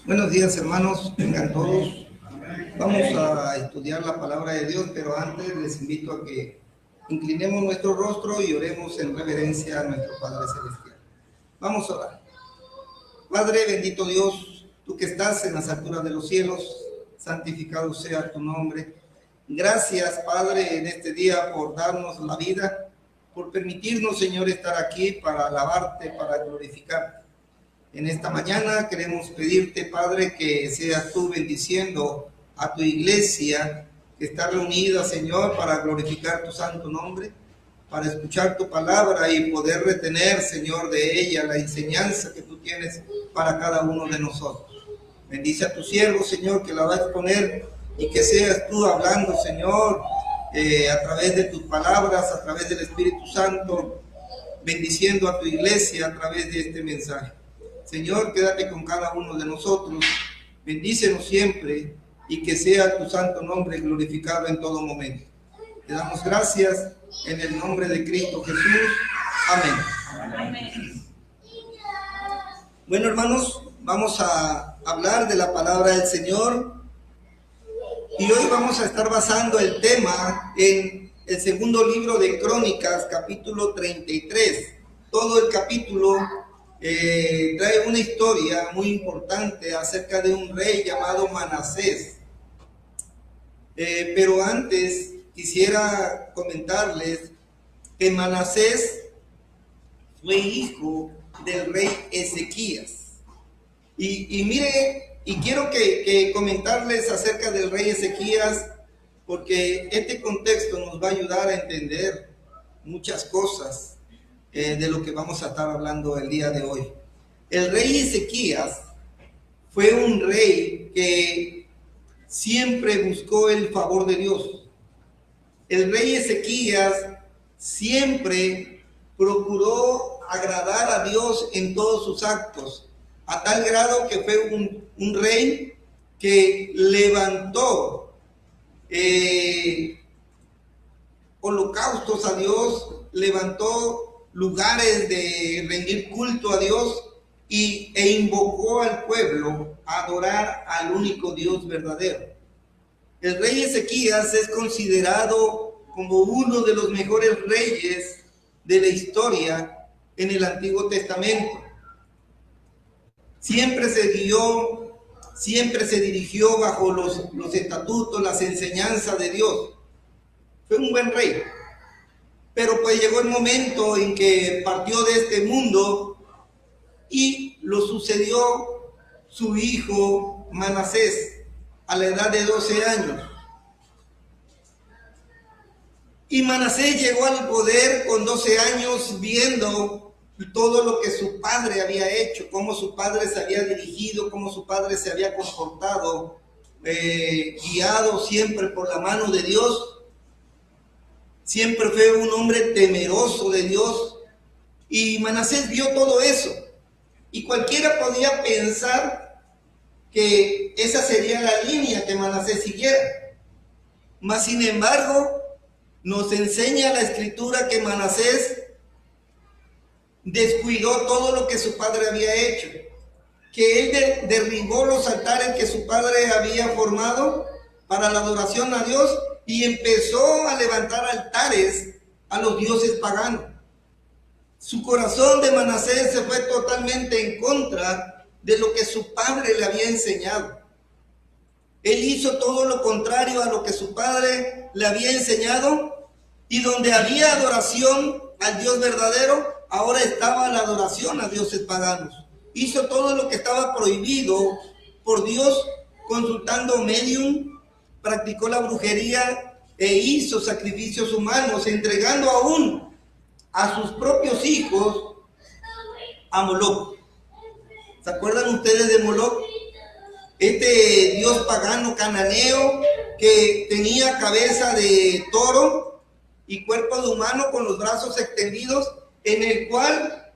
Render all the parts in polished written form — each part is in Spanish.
Buenos días, hermanos, vengan todos. Vamos a estudiar la palabra de Dios, pero antes les invito a que inclinemos nuestro rostro y oremos en reverencia a nuestro Padre Celestial. Vamos a orar. Padre, bendito Dios, tú que estás en las alturas de los cielos, santificado sea tu nombre. Gracias, Padre, en este día por darnos la vida, por permitirnos, Señor, estar aquí para alabarte, para glorificarte. En esta mañana queremos pedirte, Padre, que seas tú bendiciendo a tu iglesia que está reunida, Señor, para glorificar tu santo nombre, para escuchar tu palabra y poder retener, Señor, de ella la enseñanza que tú tienes para cada uno de nosotros. Bendice a tu siervo, Señor, que la va a exponer y que seas tú hablando, Señor, a través de tus palabras, a través del Espíritu Santo, bendiciendo a tu iglesia a través de este mensaje. Señor, quédate con cada uno de nosotros, bendícenos siempre y que sea tu santo nombre glorificado en todo momento. Te damos gracias en el nombre de Cristo Jesús. Amén. Amén. Bueno, hermanos, vamos a hablar de la palabra del Señor y hoy vamos a estar basando el tema en el segundo libro de Crónicas, capítulo 33. Todo el capítulo trae una historia muy importante acerca de un rey llamado Manasés. Pero antes quisiera comentarles que Manasés fue hijo del rey Ezequías. Y mire, y quiero que comentarles acerca del rey Ezequías, porque este contexto nos va a ayudar a entender muchas cosas de lo que vamos a estar hablando el día de hoy. El rey Ezequías fue un rey que siempre buscó el favor de Dios. El rey Ezequías siempre procuró agradar a Dios en todos sus actos, a tal grado que fue un rey que levantó holocaustos a Dios, levantó lugares de rendir culto a Dios e invocó al pueblo a adorar al único Dios verdadero. El rey Ezequías es considerado como uno de los mejores reyes de la historia en el Antiguo Testamento. Siempre se dirigió bajo los estatutos, las enseñanzas de Dios. Fue un buen rey. Pero pues llegó el momento en que partió de este mundo y lo sucedió su hijo Manasés a la edad de 12 años. Y Manasés llegó al poder con 12 años viendo todo lo que su padre había hecho, cómo su padre se había dirigido, cómo su padre se había comportado, guiado siempre por la mano de Dios. Siempre fue un hombre temeroso de Dios y Manasés vio todo eso. Y cualquiera podía pensar que esa sería la línea que Manasés siguiera. Mas sin embargo, nos enseña la Escritura que Manasés descuidó todo lo que su padre había hecho. Que él derribó los altares que su padre había formado para la adoración a Dios y empezó a levantar altares a los dioses paganos. Su corazón de Manasés se fue totalmente en contra de lo que su padre le había enseñado. Él hizo todo lo contrario a lo que su padre le había enseñado, y donde había adoración al Dios verdadero, ahora estaba la adoración a dioses paganos. Hizo todo lo que estaba prohibido por Dios, consultando medium, practicó la brujería e hizo sacrificios humanos, entregando aún a sus propios hijos a Moloch. ¿Se acuerdan ustedes de Moloch? Este dios pagano cananeo que tenía cabeza de toro y cuerpo de humano con los brazos extendidos, en el cual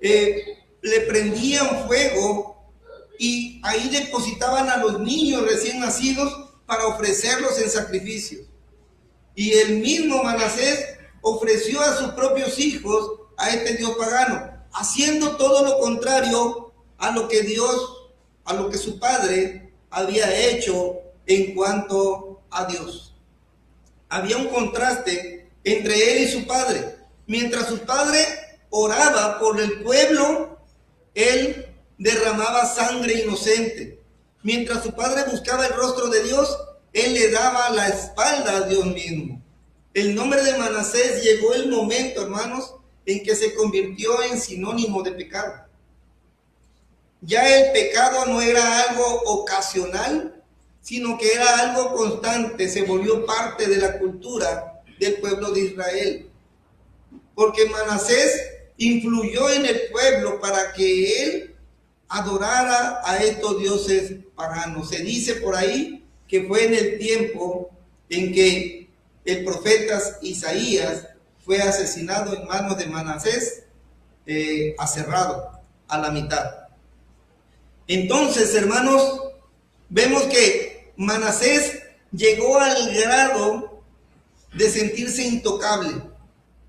le prendían fuego y ahí depositaban a los niños recién nacidos para ofrecerlos en sacrificios. Y el mismo Manasés ofreció a sus propios hijos a este dios pagano, haciendo todo lo contrario a lo que Dios a lo que su padre había hecho en cuanto a Dios. Había un contraste entre él y su padre. Mientras su padre oraba por el pueblo, él derramaba sangre inocente. Mientras su padre buscaba el rostro de Dios, él le daba la espalda a Dios mismo. El nombre de Manasés llegó el momento, hermanos, en que se convirtió en sinónimo de pecado. Ya el pecado no era algo ocasional, sino que era algo constante, se volvió parte de la cultura del pueblo de Israel. Porque Manasés influyó en el pueblo para que él adorara a estos dioses paganos. Se dice por ahí que fue en el tiempo en que el profeta Isaías fue asesinado en manos de Manasés, aserrado a la mitad. Entonces, hermanos, vemos que Manasés llegó al grado de sentirse intocable,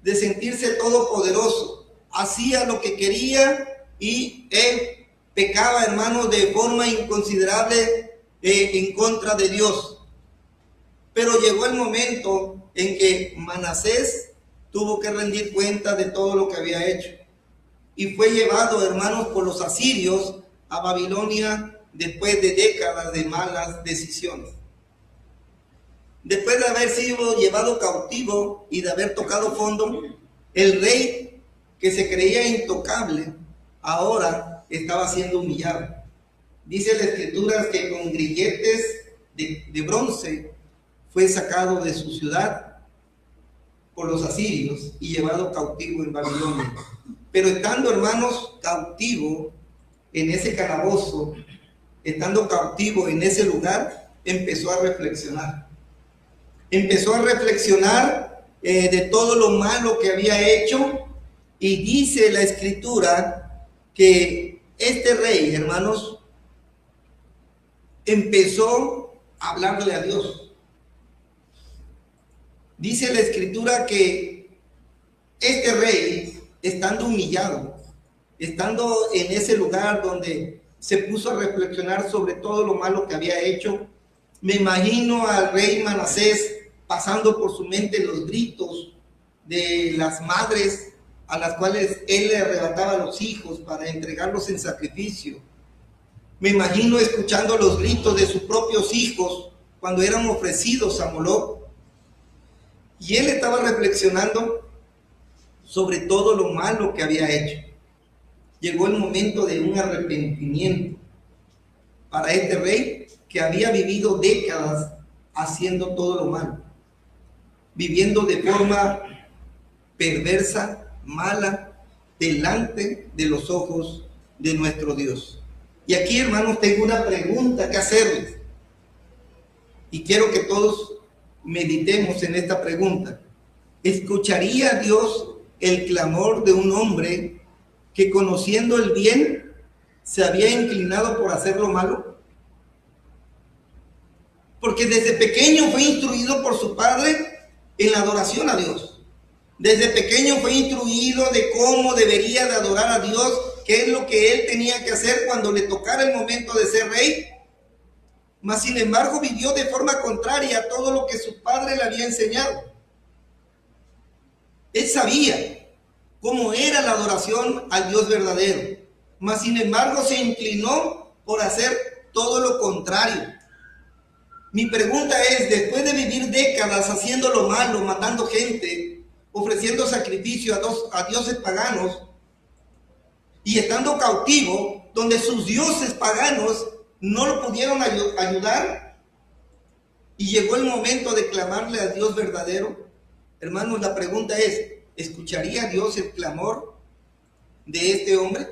de sentirse todopoderoso. Hacía lo que quería y él pecaba, hermanos, de forma inconsiderable en contra de Dios. Pero llegó el momento en que Manasés tuvo que rendir cuenta de todo lo que había hecho. Y fue llevado, hermanos, por los asirios a Babilonia después de décadas de malas decisiones. Después de haber sido llevado cautivo y de haber tocado fondo, el rey que se creía intocable ahora estaba siendo humillado. Dice la escritura que con grilletes de bronce fue sacado de su ciudad por los asirios y llevado cautivo en Babilonia. Pero estando, hermanos, cautivo en ese calabozo, estando cautivo en ese lugar, empezó a reflexionar. Empezó a reflexionar de todo lo malo que había hecho, y dice la escritura que este rey, hermanos, empezó a hablarle a Dios. Dice la escritura que este rey, estando humillado, estando en ese lugar donde se puso a reflexionar sobre todo lo malo que había hecho, me imagino al rey Manasés pasando por su mente los gritos de las madres a las cuales él le arrebataba a los hijos para entregarlos en sacrificio. Me imagino escuchando los gritos de sus propios hijos cuando eran ofrecidos a Moloc. Y él estaba reflexionando sobre todo lo malo que había hecho. Llegó el momento de un arrepentimiento para este rey que había vivido décadas haciendo todo lo malo, viviendo de forma perversa, mala, delante de los ojos de nuestro Dios. Y aquí, hermanos, tengo una pregunta que hacerles, y quiero que todos meditemos en esta pregunta. ¿Escucharía Dios el clamor de un hombre que, conociendo el bien, se había inclinado por hacer lo malo? Porque desde pequeño fue instruido por su padre en la adoración a Dios. Desde pequeño fue instruido de cómo debería de adorar a Dios, qué es lo que él tenía que hacer cuando le tocara el momento de ser rey. Mas, sin embargo, vivió de forma contraria a todo lo que su padre le había enseñado. Él sabía cómo era la adoración al Dios verdadero, mas sin embargo se inclinó por hacer todo lo contrario. Mi pregunta es, después de vivir décadas haciendo lo malo, matando gente, ofreciendo sacrificio a dioses paganos, y estando cautivo, donde sus dioses paganos no lo pudieron ayudar, y llegó el momento de clamarle al Dios verdadero, hermanos, la pregunta es, ¿escucharía Dios el clamor de este hombre?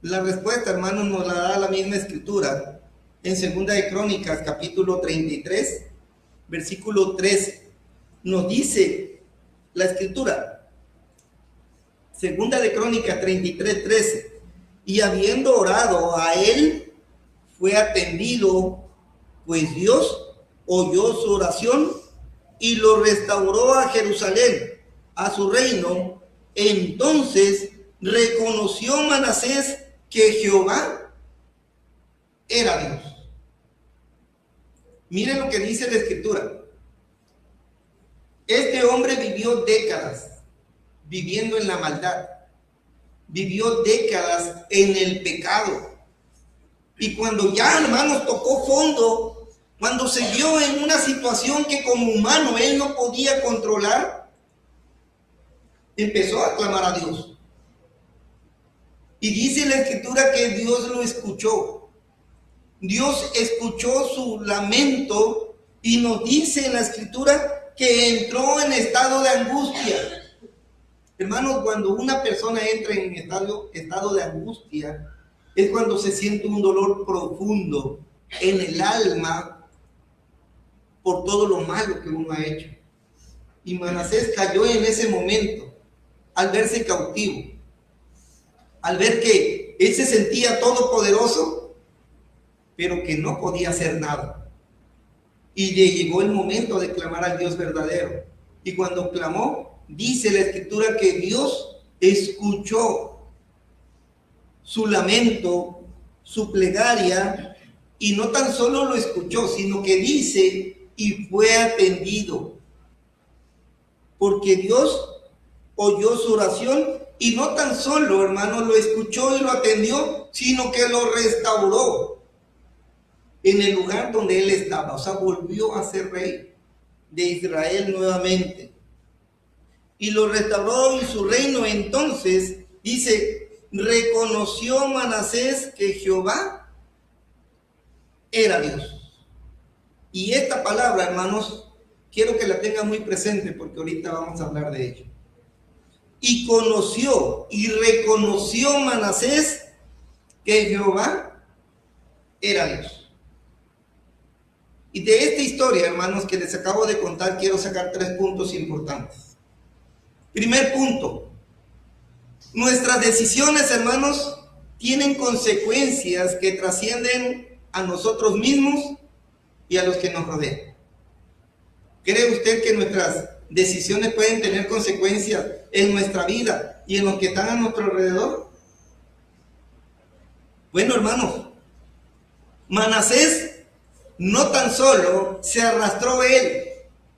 La respuesta, hermanos, nos la da la misma escritura en Segunda de Crónicas, capítulo 33, versículo 13. Nos dice la escritura, Segunda de Crónicas 33, 13, y habiendo orado a él, fue atendido, pues Dios oyó su oración y lo restauró a Jerusalén, a su reino. Entonces reconoció Manasés que Jehová era Dios. Miren lo que dice la Escritura. Este hombre vivió décadas viviendo en la maldad. Vivió décadas en el pecado. Y cuando ya, hermanos, tocó fondo, cuando se vio en una situación que como humano él no podía controlar, empezó a clamar a Dios. Y dice la Escritura que Dios lo escuchó. Dios escuchó su lamento y nos dice en la Escritura que entró en estado de angustia. Hermanos, cuando una persona entra en estado de angustia, es cuando se siente un dolor profundo en el alma por todo lo malo que uno ha hecho. Y Manasés cayó en ese momento al verse cautivo, al ver que él se sentía todopoderoso, pero que no podía hacer nada. Y le llegó el momento de clamar al Dios verdadero. Y cuando clamó, dice la Escritura que Dios escuchó su lamento, su plegaria, y no tan solo lo escuchó, sino que dice, y fue atendido. Porque Dios oyó su oración, y no tan solo, hermanos, lo escuchó y lo atendió, sino que lo restauró en el lugar donde él estaba. O sea, volvió a ser rey de Israel nuevamente. Y lo restauró en su reino. Entonces, dice, reconoció Manasés que Jehová era Dios. Y esta palabra, hermanos, quiero que la tengan muy presente porque ahorita vamos a hablar de ello. Y conoció y reconoció Manasés que Jehová era Dios. Y de esta historia, hermanos, que les acabo de contar, quiero sacar 3 puntos importantes. Primer punto: nuestras decisiones, hermanos, tienen consecuencias que trascienden a nosotros mismos y a los que nos rodean. ¿Cree usted que nuestras decisiones pueden tener consecuencias en nuestra vida y en los que están a nuestro alrededor? Bueno, hermanos, Manasés no tan solo se arrastró él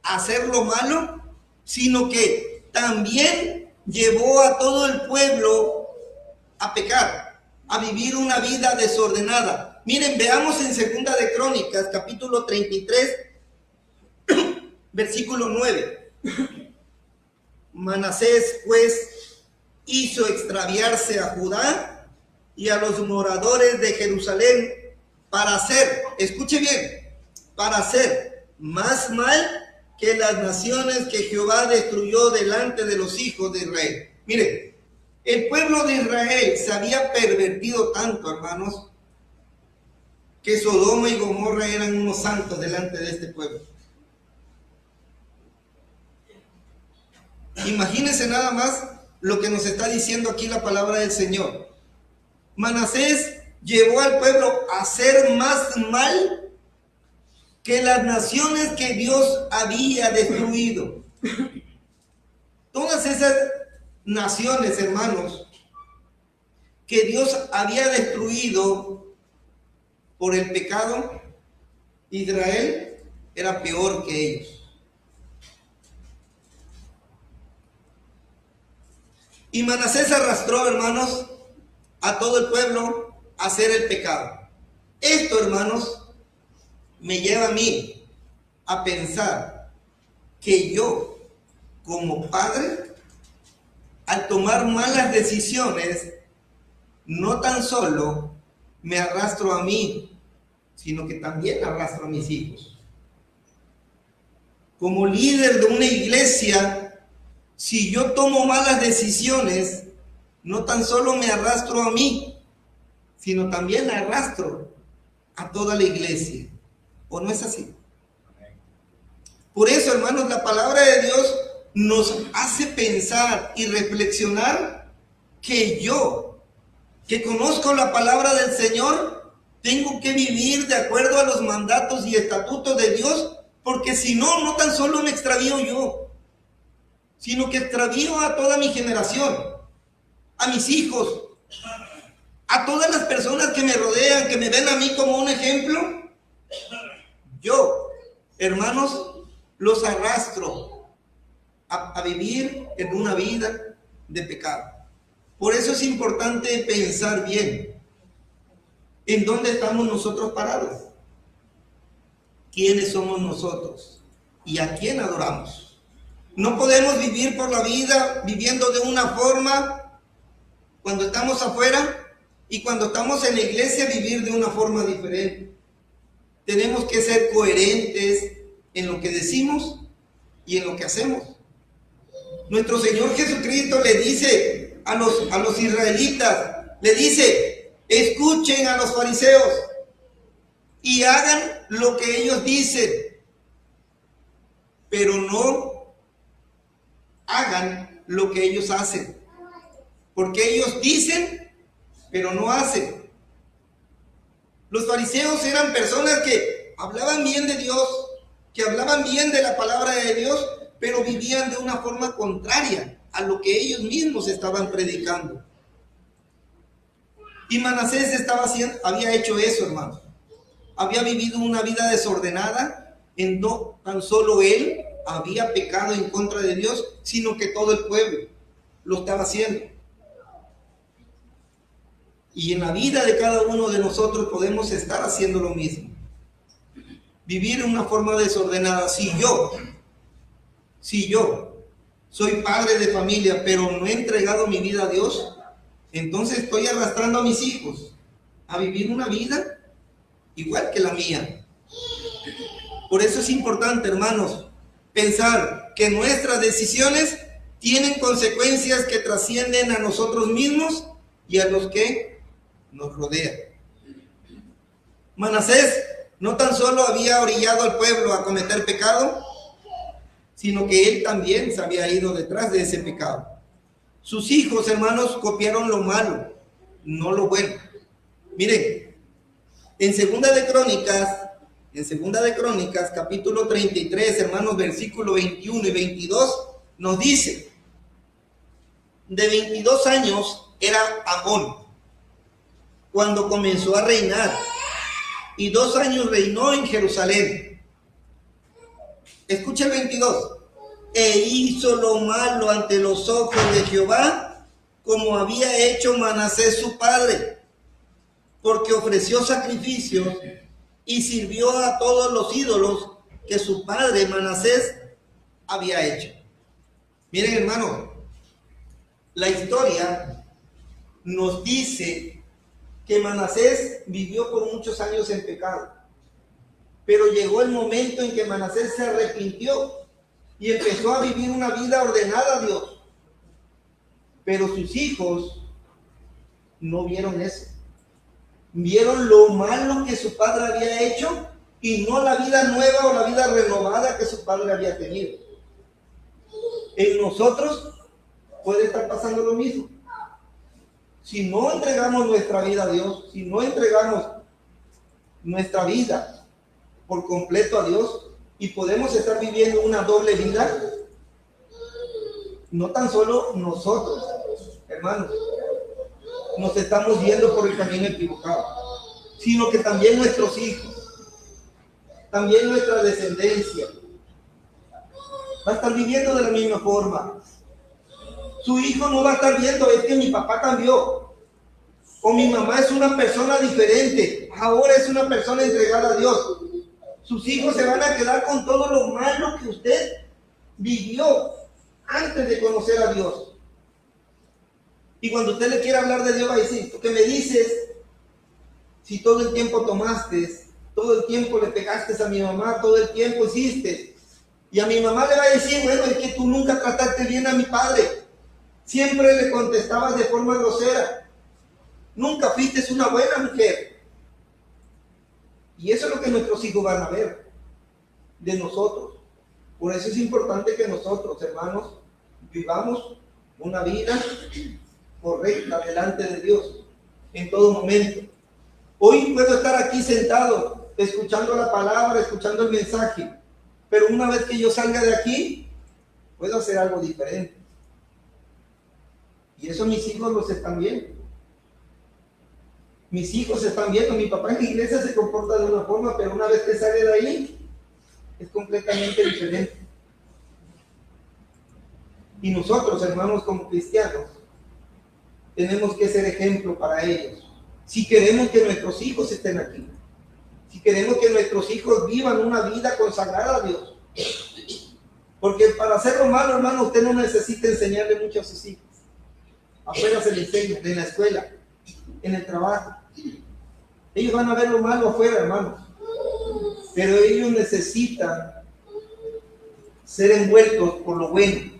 a hacer lo malo, sino que también llevó a todo el pueblo a pecar, a vivir una vida desordenada. Miren, veamos en 2 de Crónicas, capítulo 33, versículo 9. Manasés, pues, hizo extraviarse a Judá y a los moradores de Jerusalén para hacer, escuche bien, para hacer más mal que las naciones que Jehová destruyó delante de los hijos de Israel. Miren, el pueblo de Israel se había pervertido tanto, hermanos, que Sodoma y Gomorra eran unos santos delante de este pueblo. Imagínense nada más lo que nos está diciendo aquí la palabra del Señor. Manasés llevó al pueblo a hacer más mal que las naciones que Dios había destruido. Todas esas naciones, hermanos, que Dios había destruido por el pecado, Israel era peor que ellos. Y Manasés arrastró, hermanos, a todo el pueblo a hacer el pecado. Esto, hermanos, me lleva a mí a pensar que yo, como padre, al tomar malas decisiones, no tan solo me arrastro a mí, sino que también arrastro a mis hijos. Como líder de una iglesia, si yo tomo malas decisiones, no tan solo me arrastro a mí, sino también arrastro a toda la iglesia. ¿O no es así? Por eso, hermanos, la palabra de Dios nos hace pensar y reflexionar que yo, que conozco la palabra del Señor, tengo que vivir de acuerdo a los mandatos y estatutos de Dios, porque si no, no tan solo me extravío yo, sino que extravío a toda mi generación, a mis hijos, a todas las personas que me rodean, que me ven a mí como un ejemplo, yo, hermanos, los arrastro a vivir en una vida de pecado. Por eso es importante pensar bien en dónde estamos nosotros parados, quiénes somos nosotros y a quién adoramos. No podemos vivir por la vida viviendo de una forma cuando estamos afuera y cuando estamos en la iglesia vivir de una forma diferente. Tenemos que ser coherentes en lo que decimos y en lo que hacemos. Nuestro Señor Jesucristo le dice a los israelitas, le dice, escuchen a los fariseos y hagan lo que ellos dicen, pero no hagan lo que ellos hacen, porque ellos dicen, pero no hacen. Los fariseos eran personas que hablaban bien de Dios, que hablaban bien de la palabra de Dios, pero vivían de una forma contraria a lo que ellos mismos estaban predicando. Y Manasés había hecho eso, hermano. Había vivido una vida desordenada, no tan solo él había pecado en contra de Dios, sino que todo el pueblo lo estaba haciendo. Y en la vida de cada uno de nosotros podemos estar haciendo lo mismo. Vivir en una forma desordenada. Si yo soy padre de familia, pero no he entregado mi vida a Dios, entonces estoy arrastrando a mis hijos a vivir una vida igual que la mía. Por eso es importante, hermanos, pensar que nuestras decisiones tienen consecuencias que trascienden a nosotros mismos y a los que nos rodean. Manasés no tan solo había orillado al pueblo a cometer pecado, sino que él también se había ido detrás de ese pecado. Sus hijos, hermanos, copiaron lo malo, no lo bueno. Miren, en Segunda de Crónicas, capítulo 33, hermanos, versículos 21 y 22, nos dice, de 22 años era Amón cuando comenzó a reinar, y 2 años reinó en Jerusalén. Escucha el 22. E hizo lo malo ante los ojos de Jehová, como había hecho Manasés su padre, porque ofreció sacrificios y sirvió a todos los ídolos que su padre Manasés había hecho. Miren, hermano, la historia nos dice que Manasés vivió por muchos años en pecado, pero llegó el momento en que Manasés se arrepintió y empezó a vivir una vida ordenada a Dios. Pero sus hijos no vieron eso. Vieron lo malo que su padre había hecho y no la vida nueva o la vida renovada que su padre había tenido. En nosotros puede estar pasando lo mismo. Si no entregamos nuestra vida a Dios, si no entregamos nuestra vida por completo a Dios, y podemos estar viviendo una doble vida, no tan solo nosotros, hermanos, nos estamos yendo por el camino equivocado, sino que también nuestros hijos, también nuestra descendencia, va a estar viviendo de la misma forma. Su hijo no va a estar viendo, es que mi papá cambió, o mi mamá es una persona diferente, ahora es una persona entregada a Dios. Sus hijos se van a quedar con todo lo malo que usted vivió antes de conocer a Dios. Y cuando usted le quiera hablar de Dios, va a decir, ¿tú qué me dices? Si todo el tiempo tomaste, todo el tiempo le pegaste a mi mamá, todo el tiempo hiciste. Y a mi mamá le va a decir, bueno, es que tú nunca trataste bien a mi padre. Siempre le contestabas de forma grosera. Nunca fuiste una buena mujer. Y eso es lo que nuestros hijos van a ver de nosotros. Por eso es importante que nosotros, hermanos, vivamos una vida correcta delante de Dios en todo momento. Hoy puedo estar aquí sentado, escuchando la palabra, escuchando el mensaje, pero una vez que yo salga de aquí, puedo hacer algo diferente. Y eso mis hijos los están viendo. Mis hijos están viendo, mi papá en la iglesia se comporta de una forma, pero una vez que sale de ahí, es completamente diferente. Y nosotros, hermanos, como cristianos, tenemos que ser ejemplo para ellos. Si queremos que nuestros hijos estén aquí, si queremos que nuestros hijos vivan una vida consagrada a Dios. Porque para hacer lo malo, hermano, usted no necesita enseñarle mucho a sus hijos. Afuera se le enseña, en la escuela, en el trabajo. Ellos van a ver lo malo afuera, hermanos. Pero ellos necesitan ser envueltos por lo bueno.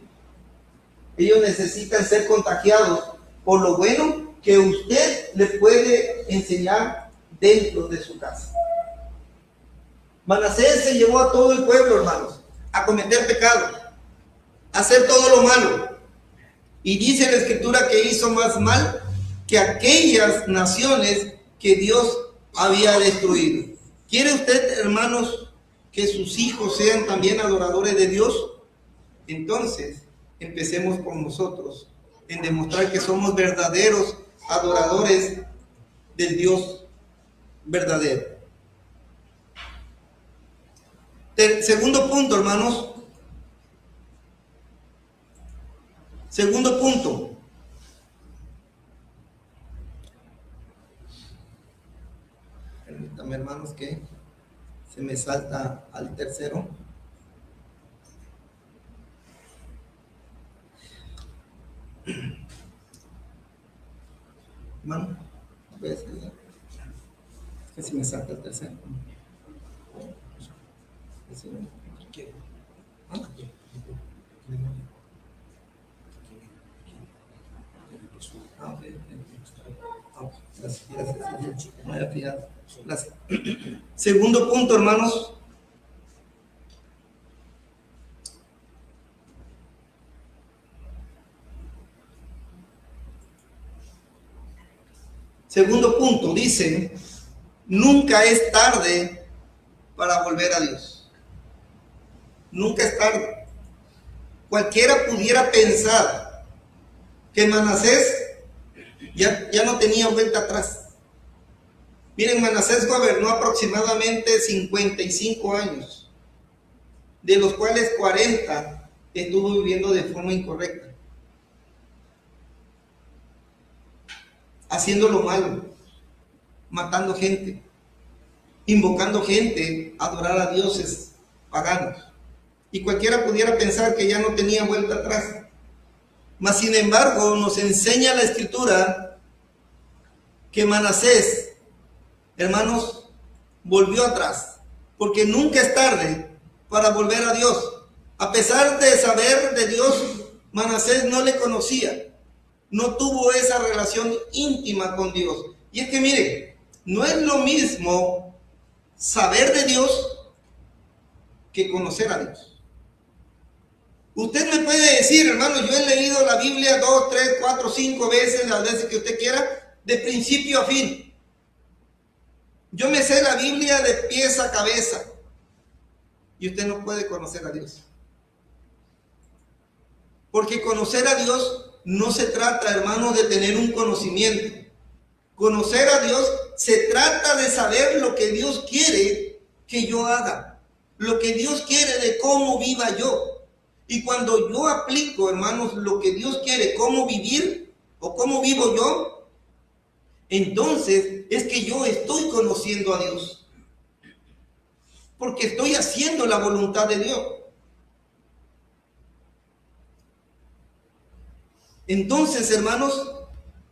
Ellos necesitan ser contagiados por lo bueno que usted le puede enseñar dentro de su casa. Manasés se llevó a todo el pueblo, hermanos, a cometer pecado, a hacer todo lo malo. Y dice la Escritura que hizo más mal que aquellas naciones que Dios había destruido. ¿Quiere usted, hermanos, que sus hijos sean también adoradores de Dios? Entonces, empecemos con nosotros en demostrar que somos verdaderos adoradores del Dios verdadero. Segundo punto, hermanos. Segundo punto. Permítanme, hermanos, que se me salta al tercero. Hermano, voy a hacer que se me salta el tercero. Gracias. Segundo punto, hermanos. Segundo punto, dice, nunca es tarde para volver a Dios. Nunca es tarde. Cualquiera pudiera pensar que Manasés ya no tenía vuelta atrás. Miren, Manasés gobernó aproximadamente 55 años, de los cuales 40 estuvo viviendo de forma incorrecta, haciendo lo malo, matando gente, invocando gente a adorar a dioses paganos. Y cualquiera pudiera pensar que ya no tenía vuelta atrás. Mas sin embargo, nos enseña la Escritura que Manasés, hermanos, volvió atrás, porque nunca es tarde para volver a Dios. A pesar de saber de Dios, Manasés no le conocía, no tuvo esa relación íntima con Dios. Y es que mire, no es lo mismo saber de Dios que conocer a Dios. Usted me puede decir, hermano, yo he leído la Biblia 2, 3, 4, 5 veces, las veces que usted quiera, de principio a fin. Yo me sé la Biblia de pies a cabeza. Y usted no puede conocer a Dios. Porque conocer a Dios no se trata, hermano, de tener un conocimiento. Conocer a Dios se trata de saber lo que Dios quiere que yo haga. Lo que Dios quiere de cómo viva yo. Y cuando yo aplico, hermanos, lo que Dios quiere, cómo vivir o cómo vivo yo, entonces es que yo estoy conociendo a Dios. Porque estoy haciendo la voluntad de Dios. Entonces, hermanos,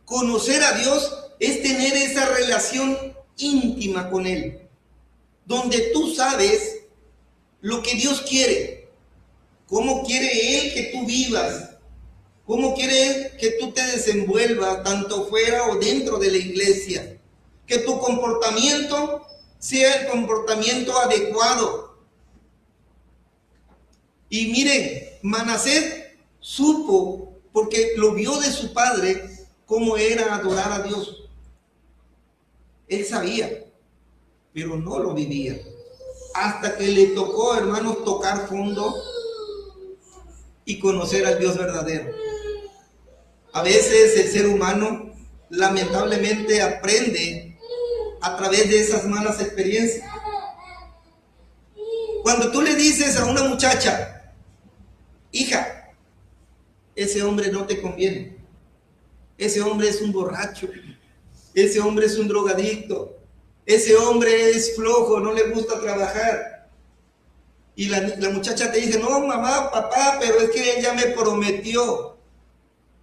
conocer a Dios es tener esa relación íntima con Él, donde tú sabes lo que Dios quiere. ¿Cómo quiere Él que tú vivas? ¿Cómo quiere Él que tú te desenvuelvas, tanto fuera o dentro de la iglesia? Que tu comportamiento sea el comportamiento adecuado. Y miren, Manasés supo, porque lo vio de su padre, cómo era adorar a Dios. Él sabía, pero no lo vivía. Hasta que le tocó, hermanos, tocar fondo y conocer al Dios verdadero. A veces el ser humano lamentablemente aprende a través de esas malas experiencias. Cuando tú le dices a una muchacha, hija, ese hombre no te conviene, ese hombre es un borracho, ese hombre es un drogadicto, ese hombre es flojo, no le gusta trabajar. Y la muchacha te dice, no, mamá, papá, pero es que ella me prometió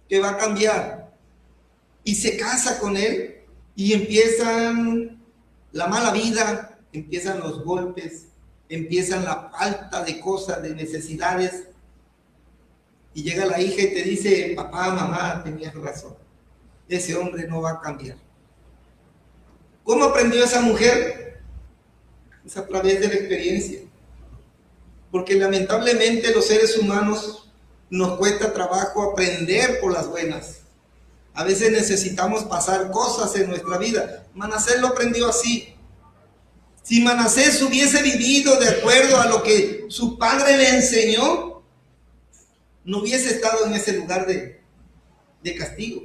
que va a cambiar. Y se casa con él y empiezan la mala vida, empiezan los golpes, empiezan la falta de cosas, de necesidades. Y llega la hija y te dice, papá, mamá, tenías razón, ese hombre no va a cambiar. ¿Cómo aprendió esa mujer? Es a través de la experiencia. Porque lamentablemente los seres humanos nos cuesta trabajo aprender por las buenas. A veces necesitamos pasar cosas en nuestra vida. Manasés lo aprendió así. Si Manasés hubiese vivido de acuerdo a lo que su padre le enseñó, no hubiese estado en ese lugar de castigo.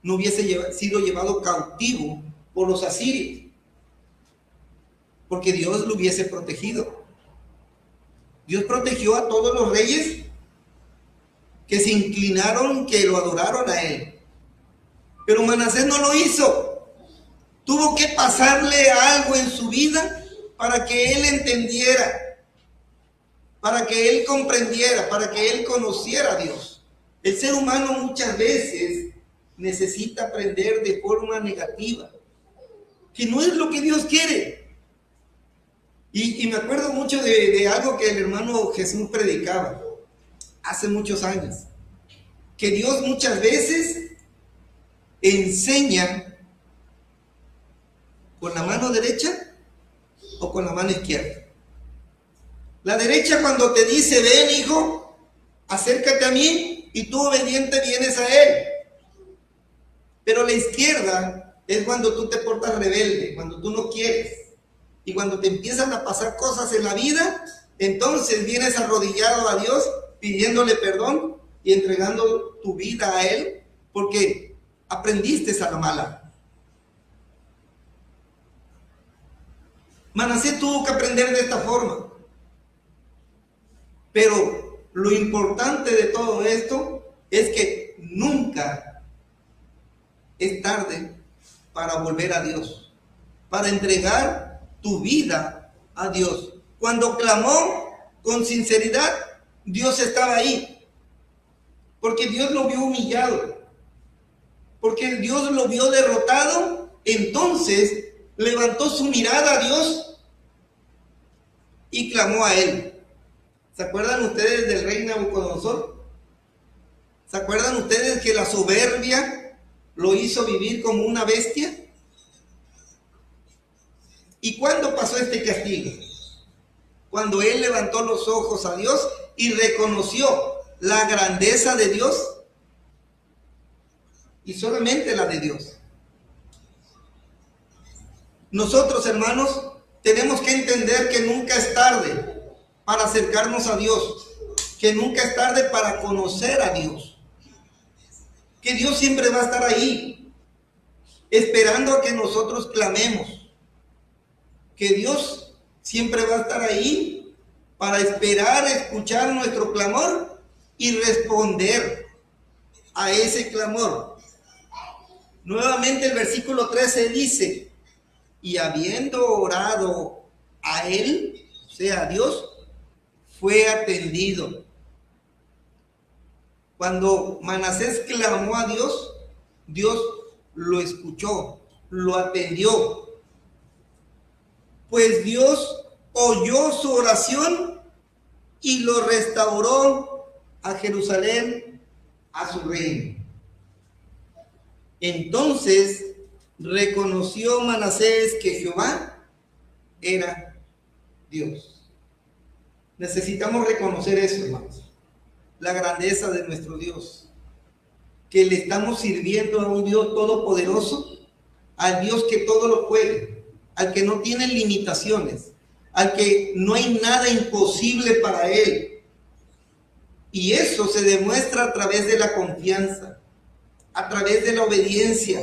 No hubiese sido llevado cautivo por los asirios. Porque Dios lo hubiese protegido. Dios protegió a todos los reyes que se inclinaron, que lo adoraron a él. Pero Manasés no lo hizo. Tuvo que pasarle algo en su vida para que él entendiera, para que él comprendiera, para que él conociera a Dios. El ser humano muchas veces necesita aprender de forma negativa, que no es lo que Dios quiere. Y me acuerdo mucho de algo que el hermano Jesús predicaba hace muchos años, que Dios muchas veces enseña con la mano derecha o con la mano izquierda. La derecha cuando te dice, ven hijo, acércate a mí, y tú obediente vienes a él. Pero la izquierda es cuando tú te portas rebelde, cuando tú no quieres. Y cuando te empiezan a pasar cosas en la vida, entonces vienes arrodillado a Dios, pidiéndole perdón y entregando tu vida a él, porque aprendiste a la mala. Manasés tuvo que aprender de esta forma. Pero lo importante de todo esto es que nunca es tarde para volver a Dios, para entregar tu vida a Dios. Cuando clamó con sinceridad, Dios estaba ahí, porque Dios lo vio humillado, porque Dios lo vio derrotado. Entonces levantó su mirada a Dios y clamó a él. ¿Se acuerdan ustedes del rey Nabucodonosor? ¿Se acuerdan ustedes que la soberbia lo hizo vivir como una bestia? ¿Y cuándo pasó este castigo? Cuando él levantó los ojos a Dios y reconoció la grandeza de Dios, y solamente la de Dios. Nosotros, hermanos, tenemos que entender que nunca es tarde para acercarnos a Dios, que nunca es tarde para conocer a Dios, que Dios siempre va a estar ahí, esperando a que nosotros clamemos, que Dios siempre va a estar ahí para esperar, escuchar nuestro clamor y responder a ese clamor. Nuevamente el versículo 13 dice, y habiendo orado a él, o sea, a Dios, fue atendido. Cuando Manasés clamó a Dios, Dios lo escuchó, lo atendió. Pues Dios oyó su oración y lo restauró a Jerusalén, a su reino. Entonces reconoció Manasés que Jehová era Dios. Necesitamos reconocer eso, hermanos, la grandeza de nuestro Dios, que le estamos sirviendo a un Dios todopoderoso, al Dios que todo lo puede, al que no tiene limitaciones, al que no hay nada imposible para él. Y eso se demuestra a través de la confianza, a través de la obediencia,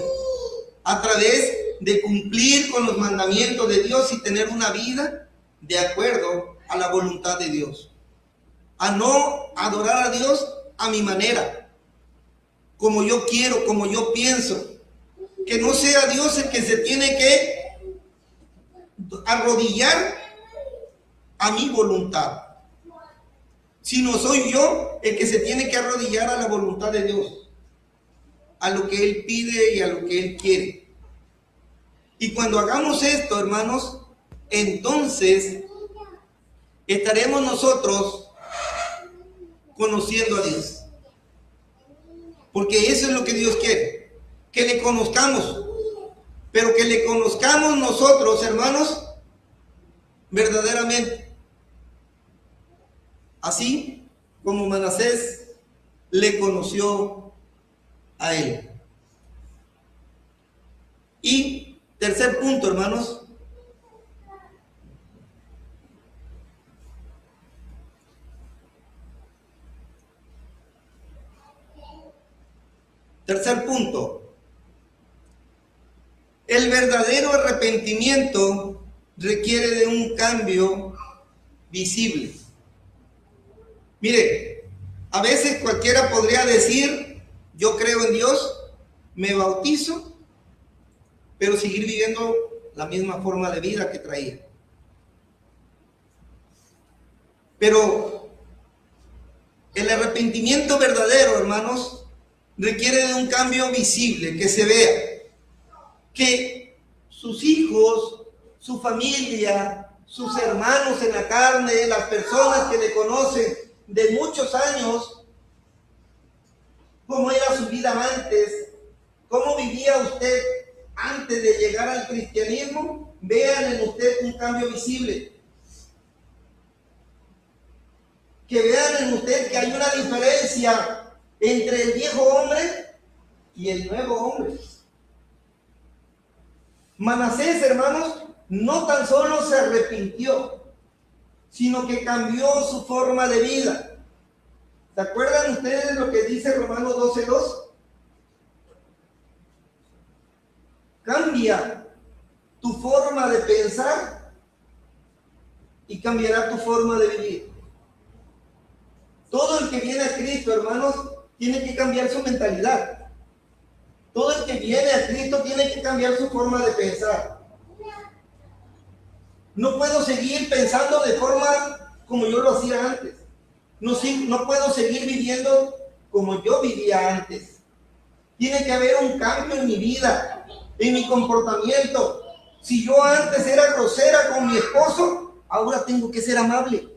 a través de cumplir con los mandamientos de Dios y tener una vida de acuerdo a la voluntad de Dios. A no adorar a Dios a mi manera, como yo quiero, como yo pienso. Que no sea Dios el que se tiene que arrodillar a mi voluntad, sino soy yo el que se tiene que arrodillar a la voluntad de Dios, a lo que Él pide y a lo que Él quiere. Y cuando hagamos esto, hermanos, entonces estaremos nosotros conociendo a Dios. Porque eso es lo que Dios quiere, que le conozcamos, pero que le conozcamos nosotros, hermanos, verdaderamente. Así como Manasés le conoció a él. Y tercer punto, hermanos. Tercer punto. El verdadero arrepentimiento requiere de un cambio visible. Mire, a veces cualquiera podría decir, yo creo en Dios, me bautizo, pero seguir viviendo la misma forma de vida que traía. Pero el arrepentimiento verdadero, hermanos, requiere de un cambio visible, que se vea, que sus hijos, su familia, sus hermanos en la carne, las personas que le conocen de muchos años, cómo era su vida antes, cómo vivía usted antes de llegar al cristianismo, vean en usted un cambio visible. Que vean en usted que hay una diferencia entre el viejo hombre y el nuevo hombre. Manasés, hermanos, no tan solo se arrepintió, sino que cambió su forma de vida. ¿Se acuerdan ustedes lo que dice Romanos 12:2? Cambia tu forma de pensar y cambiará tu forma de vivir. Todo el que viene a Cristo, hermanos, tiene que cambiar su mentalidad. Todo el que viene a Cristo tiene que cambiar su forma de pensar. No puedo seguir pensando de forma como yo lo hacía antes. No puedo seguir viviendo como yo vivía antes. Tiene que haber un cambio en mi vida, en mi comportamiento. Si yo antes era grosera con mi esposo, ahora tengo que ser amable.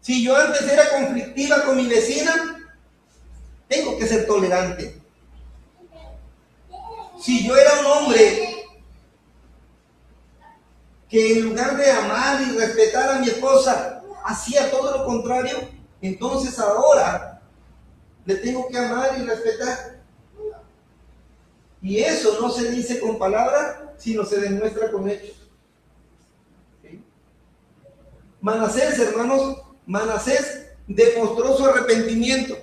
Si yo antes era conflictiva con mi vecina, tengo que ser tolerante. Si yo era un hombre que en lugar de amar y respetar a mi esposa, hacía todo lo contrario, entonces ahora le tengo que amar y respetar. Y eso no se dice con palabras, sino se demuestra con hechos. ¿Sí? Manasés, hermanos, Manasés demostró su arrepentimiento.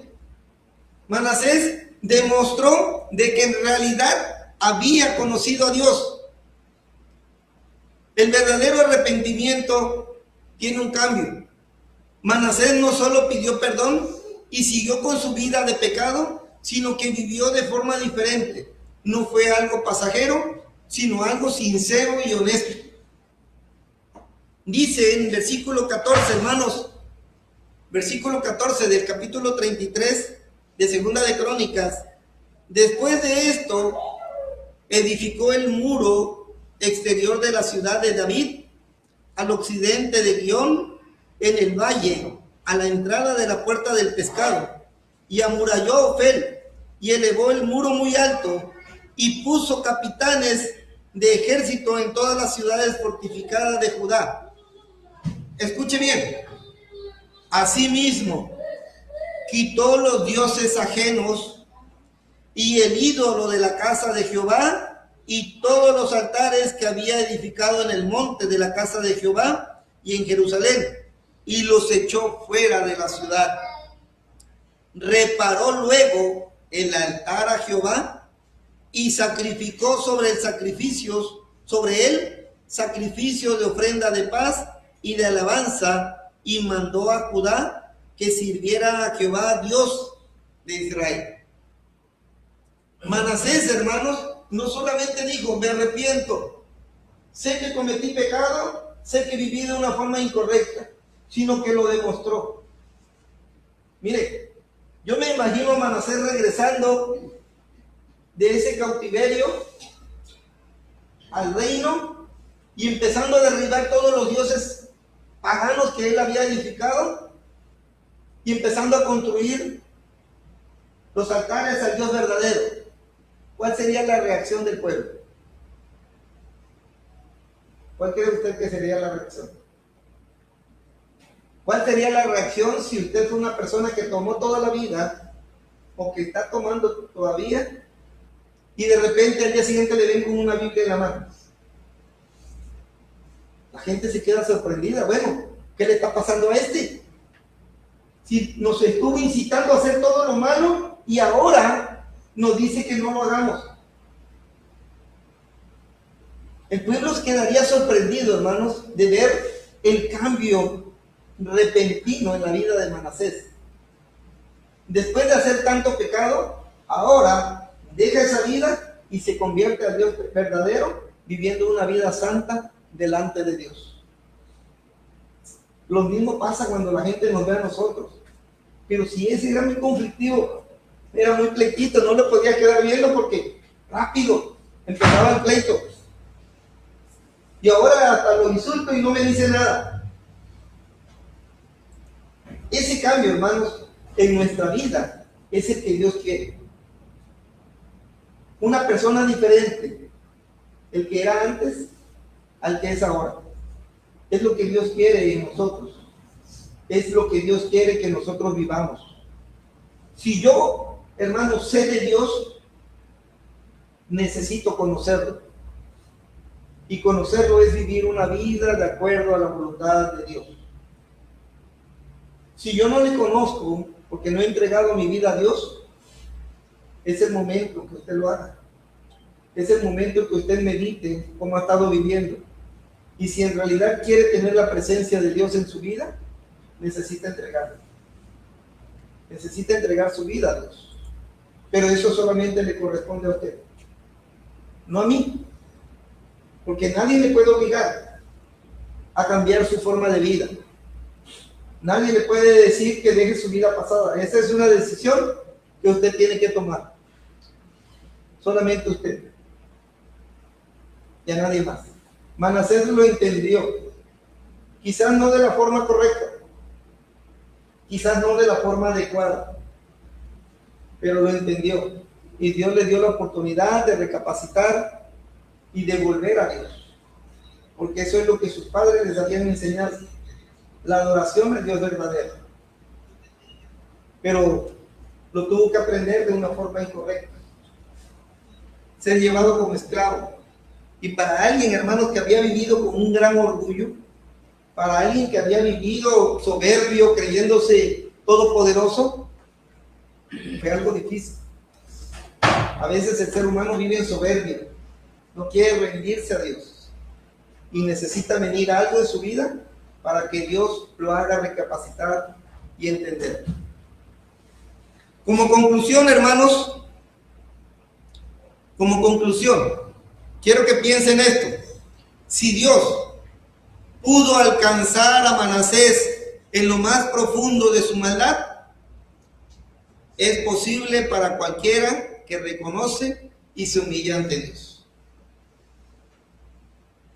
Manasés demostró de que en realidad había conocido a Dios. El verdadero arrepentimiento tiene un cambio. Manasés no solo pidió perdón y siguió con su vida de pecado, sino que vivió de forma diferente. No fue algo pasajero, sino algo sincero y honesto. Dice en versículo 14, hermanos, versículo 14 del capítulo 33 de Segunda de Crónicas: después de esto, edificó el muro exterior de la ciudad de David, al occidente de Guión, en el valle, a la entrada de la puerta del pescado, y amuralló Ofel, y elevó el muro muy alto, y puso capitanes de ejército en todas las ciudades fortificadas de Judá. Escuche bien. Asimismo, quitó los dioses ajenos y el ídolo de la casa de Jehová y todos los altares que había edificado en el monte de la casa de Jehová y en Jerusalén, y los echó fuera de la ciudad. Reparó luego el altar a Jehová y sacrificó sobre él sacrificios de ofrenda de paz y de alabanza, y mandó a Judá que sirviera a Jehová, Dios de Israel. Manasés, hermanos, no solamente dijo, me arrepiento, sé que cometí pecado, sé que viví de una forma incorrecta, sino que lo demostró. Mire, yo me imagino a Manasés regresando de ese cautiverio al reino y empezando a derribar todos los dioses paganos que él había edificado y empezando a construir los altares al Dios verdadero. ¿Cuál sería la reacción del pueblo? ¿Cuál cree usted que sería la reacción? ¿Cuál sería la reacción si usted fue una persona que tomó toda la vida o que está tomando todavía y de repente al día siguiente le ven con una Biblia en la mano? La gente se queda sorprendida. Bueno, ¿qué le está pasando a este? Si nos estuvo incitando a hacer todo lo malo y ahora nos dice que no lo hagamos. El pueblo se quedaría sorprendido, hermanos, de ver el cambio repentino en la vida de Manasés. Después de hacer tanto pecado, ahora deja esa vida y se convierte al Dios verdadero, viviendo una vida santa delante de Dios. Lo mismo pasa cuando la gente nos ve a nosotros. Pero si ese era muy conflictivo, era muy pleitito, no le podía quedar viendo porque rápido empezaba el pleito. Y ahora hasta lo insulto y no me dice nada. Ese cambio, hermanos, en nuestra vida es el que Dios quiere. Una persona diferente, el que era antes al que es ahora. Es lo que Dios quiere en nosotros. Es lo que Dios quiere que nosotros vivamos. Si yo, hermanos, sé de Dios, necesito conocerlo. Y conocerlo es vivir una vida de acuerdo a la voluntad de Dios. Si yo no le conozco, porque no he entregado mi vida a Dios, es el momento que usted lo haga. Es el momento que usted medite cómo ha estado viviendo. Y si en realidad quiere tener la presencia de Dios en su vida, necesita entregarlo. Necesita entregar su vida a Dios. Pero eso solamente le corresponde a usted, no a mí. Porque nadie le puede obligar a cambiar su forma de vida. Nadie le puede decir que deje su vida pasada. Esa es una decisión que usted tiene que tomar. Solamente usted. Y a nadie más. Manasés lo entendió. Quizás no de la forma correcta. Quizás no de la forma adecuada. Pero lo entendió. Y Dios le dio la oportunidad de recapacitar y de volver a Dios. Porque eso es lo que sus padres les habían enseñado. La adoración al Dios verdadero. Pero lo tuvo que aprender de una forma incorrecta. Ser llevado como esclavo. Y para alguien, hermanos, que había vivido con un gran orgullo, para alguien que había vivido soberbio, creyéndose todopoderoso, fue algo difícil. A veces el ser humano vive en soberbia, no quiere rendirse a Dios y necesita venir algo en su vida para que Dios lo haga recapacitar y entender. Como conclusión, hermanos, quiero que piensen esto. Si Dios pudo alcanzar a Manasés en lo más profundo de su maldad, es posible para cualquiera que reconoce y se humilla ante Dios.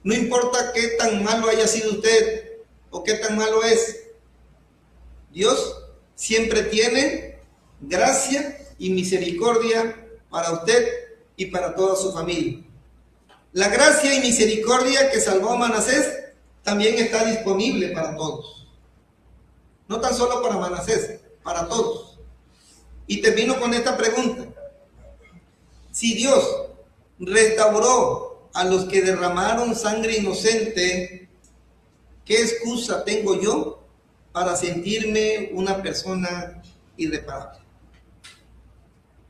No importa qué tan malo haya sido usted o qué tan malo es, Dios siempre tiene gracia y misericordia para usted y para toda su familia. La gracia y misericordia que salvó a Manasés también está disponible para todos. No tan solo para Manasés, para todos. Y termino con esta pregunta. Si Dios restauró a los que derramaron sangre inocente, ¿qué excusa tengo yo para sentirme una persona irreparable?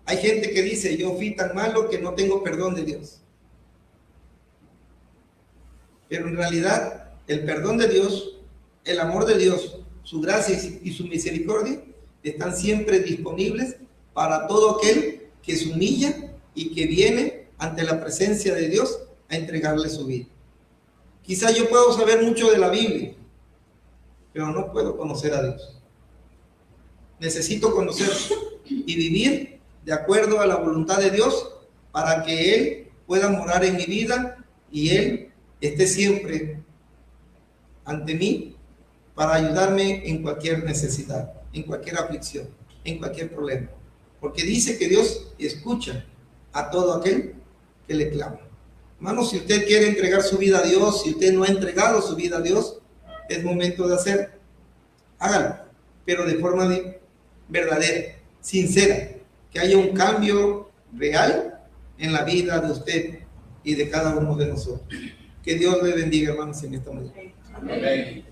Hay gente que dice, yo fui tan malo que no tengo perdón de Dios. Pero en realidad, el perdón de Dios, el amor de Dios, su gracia y su misericordia están siempre disponibles para todo aquel que se humilla y que viene ante la presencia de Dios a entregarle su vida. Quizá yo puedo saber mucho de la Biblia, pero no puedo conocer a Dios. Necesito conocerlo y vivir de acuerdo a la voluntad de Dios para que Él pueda morar en mi vida y Él esté siempre ante mí para ayudarme en cualquier necesidad, en cualquier aflicción, en cualquier problema. Porque dice que Dios escucha a todo aquel que le clama. Hermano, si usted quiere entregar su vida a Dios, si usted no ha entregado su vida a Dios, es momento de hacerlo. Hágalo, pero de forma verdadera, sincera, que haya un cambio real en la vida de usted y de cada uno de nosotros. Que Dios le bendiga, hermanos, en esta mañana. Amén.